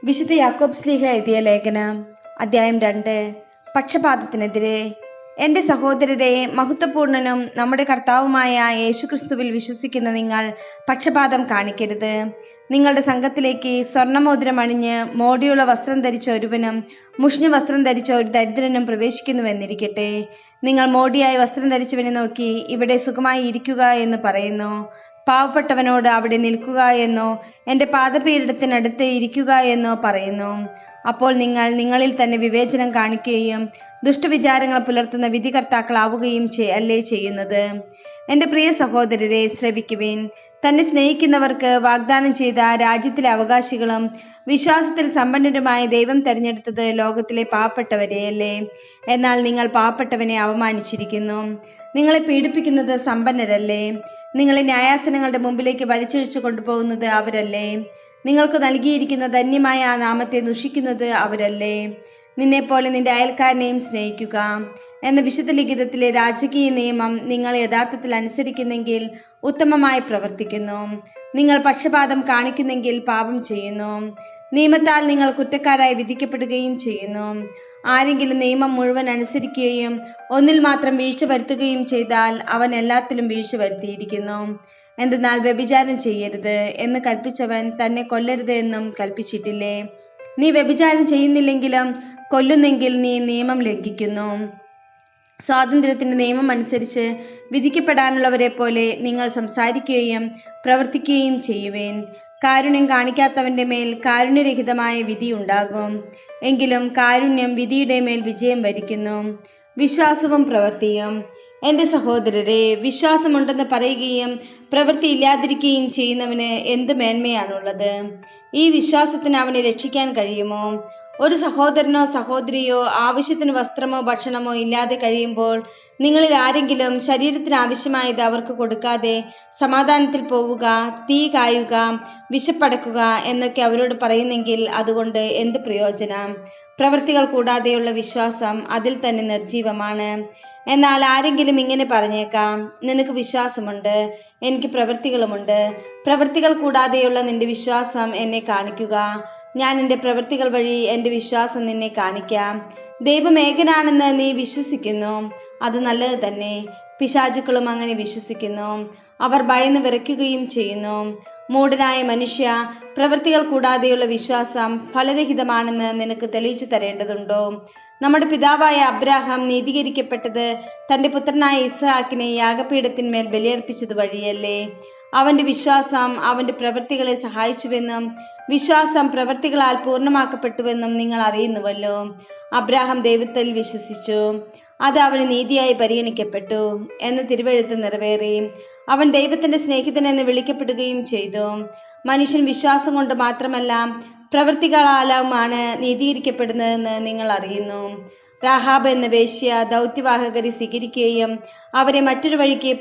വിശുദ്ധ യാക്കോബ് ശ്ലീഹ എഴുതിയ ലേഖനം അധ്യായം 2. പക്ഷപാതത്തിനെതിരെ. എൻ്റെ സഹോദരരെ, മഹത്വപൂർണനും നമ്മുടെ കർത്താവുമായ യേശുക്രിസ്തുവിൽ വിശ്വസിക്കുന്ന നിങ്ങൾ പക്ഷപാതം കാണിക്കരുത്. നിങ്ങളുടെ സംഘത്തിലേക്ക് സ്വർണ്ണമോതിരം അണിഞ്ഞ് മോടിയുള്ള വസ്ത്രം ധരിച്ച ഒരുവനും മുഷിഞ്ഞ വസ്ത്രം ധരിച്ച ഒരു ദരിദ്രനും പ്രവേശിക്കുന്നുവെന്നിരിക്കട്ടെ. നിങ്ങൾ മോടിയായി വസ്ത്രം ധരിച്ചവനെ നോക്കി ഇവിടെ സുഖമായി ഇരിക്കുക എന്ന് പറയുന്നു. പാവപ്പെട്ടവനോട് അവിടെ നിൽക്കുക എന്നോ എൻ്റെ പാദപീഠത്തിനടുത്ത് ഇരിക്കുക എന്നോ പറയുന്നു. അപ്പോൾ നിങ്ങൾ നിങ്ങളിൽ തന്നെ വിവേചനം കാണിക്കുകയും ദുഷ്ടവിചാരങ്ങൾ പുലർത്തുന്ന വിധികർത്താക്കളാവുകയും അല്ലേ ചെയ്യുന്നത്. എൻ്റെ പ്രിയ സഹോദരരെ, ശ്രവിക്കുവിൻ. തന്നെ സ്നേഹിക്കുന്നവർക്ക് വാഗ്ദാനം ചെയ്ത രാജ്യത്തിലെ അവകാശികളും വിശ്വാസത്തിൽ സമ്പന്നരുമായ ദൈവം തെരഞ്ഞെടുത്തത് ലോകത്തിലെ പാവപ്പെട്ടവരെയല്ലേ. എന്നാൽ നിങ്ങൾ പാവപ്പെട്ടവനെ അവമാനിച്ചിരിക്കുന്നു. നിങ്ങളെ പീഡിപ്പിക്കുന്നത് സമ്പന്നരല്ലേ. നിങ്ങളെ ന്യായാസനങ്ങളുടെ മുമ്പിലേക്ക് വലിച്ചിഴിച്ചു കൊണ്ടുപോകുന്നത് അവരല്ലേ. നിങ്ങൾക്ക് നൽകിയിരിക്കുന്ന ധന്യമായ ആ നാമത്തെ ദുഷിക്കുന്നത് അവരല്ലേ. നിന്നെപ്പോലെ നിന്റെ അയൽക്കാരനെയും സ്നേഹിക്കുക എന്ന വിശുദ്ധ ലിഖിതത്തിലെ രാജകീയ നിയമം നിങ്ങൾ യഥാർത്ഥത്തിൽ അനുസരിക്കുന്നെങ്കിൽ ഉത്തമമായി പ്രവർത്തിക്കുന്നു. നിങ്ങൾ പക്ഷപാതം കാണിക്കുന്നെങ്കിൽ പാപം ചെയ്യുന്നു. നിയമത്താൽ നിങ്ങൾ കുറ്റക്കാരായി വിധിക്കപ്പെടുകയും ചെയ്യുന്നു. ആരെങ്കിലും നിയമം മുഴുവൻ അനുസരിക്കുകയും ഒന്നിൽ മാത്രം വീഴ്ച വരുത്തുകയും ചെയ്താൽ അവൻ എല്ലാത്തിലും വീഴ്ച വരുത്തിയിരിക്കുന്നു. എന്തെന്നാൽ വ്യഭിചാരം ചെയ്യരുത് എന്ന് കൽപ്പിച്ചവൻ തന്നെ കൊല്ലരുത് എന്നും കൽപ്പിച്ചിട്ടില്ലേ. നീ വ്യഭിചാരം ചെയ്യുന്നില്ലെങ്കിലും കൊല്ലുന്നെങ്കിൽ നീ നിയമം ലംഘിക്കുന്നു. സ്വാതന്ത്ര്യത്തിന്റെ നിയമം അനുസരിച്ച് വിധിക്കപ്പെടാനുള്ളവരെ പോലെ നിങ്ങൾ സംസാരിക്കുകയും പ്രവർത്തിക്കുകയും ചെയ്യുവേൻ. കാരുണ്യം കാണിക്കാത്തവന്റെ മേൽ കാരുണ്യരഹിതമായ വിധി ഉണ്ടാകും. എങ്കിലും കാരുണ്യം വിധിയുടെ മേൽ വിജയം വരിക്കുന്നു. വിശ്വാസവും പ്രവൃത്തിയും. എൻ്റെ സഹോദരരെ, വിശ്വാസമുണ്ടെന്ന് പറയുകയും പ്രവൃത്തി ഇല്ലാതിരിക്കുകയും ചെയ്യുന്നവന് എന്ത് മേന്മയാണുള്ളത്? ഈ വിശ്വാസത്തിന് അവനെ രക്ഷിക്കാൻ കഴിയുമോ? ഒരു സഹോദരനോ സഹോദരിയോ ആവശ്യത്തിന് വസ്ത്രമോ ഭക്ഷണമോ ഇല്ലാതെ കഴിയുമ്പോൾ നിങ്ങളിൽ ആരെങ്കിലും ശരീരത്തിന് ആവശ്യമായത് അവർക്ക് കൊടുക്കാതെ സമാധാനത്തിൽ പോവുക, തീ കായുക, വിശപ്പടക്കുക എന്നൊക്കെ അവരോട് പറയുന്നെങ്കിൽ അതുകൊണ്ട് എന്ത് പ്രയോജനം? പ്രവൃത്തികൾ കൂടാതെയുള്ള വിശ്വാസം അതിൽ തന്നെ നിർജീവമാണ്. എന്നാൽ ആരെങ്കിലും ഇങ്ങനെ പറഞ്ഞേക്കാം, നിനക്ക് വിശ്വാസമുണ്ട്, എനിക്ക് പ്രവൃത്തികളുമുണ്ട്. പ്രവൃത്തികൾ കൂടാതെയുള്ള നിന്റെ വിശ്വാസം എന്നെ കാണിക്കുക, ഞാൻ എൻ്റെ പ്രവൃത്തികൾ വഴി എൻ്റെ വിശ്വാസം നിന്നെ കാണിക്കാം. ദൈവം ഏകനാണെന്ന് നീ വിശ്വസിക്കുന്നു, അത് നല്ലത് തന്നെ. പിശാചുക്കളും അങ്ങനെ വിശ്വസിക്കുന്നു, അവർ ഭയന്ന് വിറയ്ക്കുകയും ചെയ്യുന്നു. മൂഢനായ മനുഷ്യ, പ്രവൃത്തികൾ കൂടാതെയുള്ള വിശ്വാസം ഫലരഹിതമാണെന്ന് നിനക്ക് തെളിയിച്ചു തരേണ്ടതുണ്ടോ? നമ്മുടെ പിതാവായ അബ്രാഹാം നീതീകരിക്കപ്പെട്ടത് തൻ്റെ പുത്രനായ ഇസ്ഹാക്കിനെ യാഗപീഠത്തിന്മേൽ ബലിയർപ്പിച്ചത് വഴിയല്ലേ. അവന്റെ വിശ്വാസം അവന്റെ പ്രവൃത്തികളെ സഹായിച്ചുവെന്നും വിശ്വാസം പ്രവൃത്തികളാൽ പൂർണ്ണമാക്കപ്പെട്ടുവെന്നും നിങ്ങൾ അറിയുന്നുവല്ലോ. അബ്രാഹാം ദൈവത്തിൽ വിശ്വസിച്ചു, അത് അവന് നീതിയായി പരിഗണിക്കപ്പെട്ടു എന്ന് തിരുവെഴുത്ത് നിറവേറി. അവൻ ദൈവത്തിന്റെ സ്നേഹിതനെന്ന് വിളിക്കപ്പെടുകയും ചെയ്തു. മനുഷ്യൻ വിശ്വാസം കൊണ്ട് മാത്രമല്ല പ്രവൃത്തികളാലുമാണ് നീതീകരിക്കപ്പെടുന്നതെന്ന് നിങ്ങൾ അറിയുന്നു. രാഹാബ് എന്ന വേശ്യ ദൗത്യവാഹകരെ സ്വീകരിക്കുകയും അവരെ മറ്റൊരു വഴിക്ക്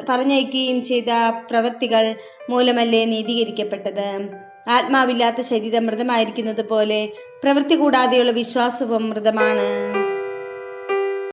പറഞ്ഞയക്കുകയും ചെയ്ത പ്രവൃത്തികൾ മൂലമല്ലേ നീതീകരിക്കപ്പെട്ടത്. ആത്മാവില്ലാത്ത ശരീരം മൃതമായിരിക്കുന്നത് പോലെ പ്രവൃത്തി കൂടാതെയുള്ള വിശ്വാസവും മൃതമാണ്.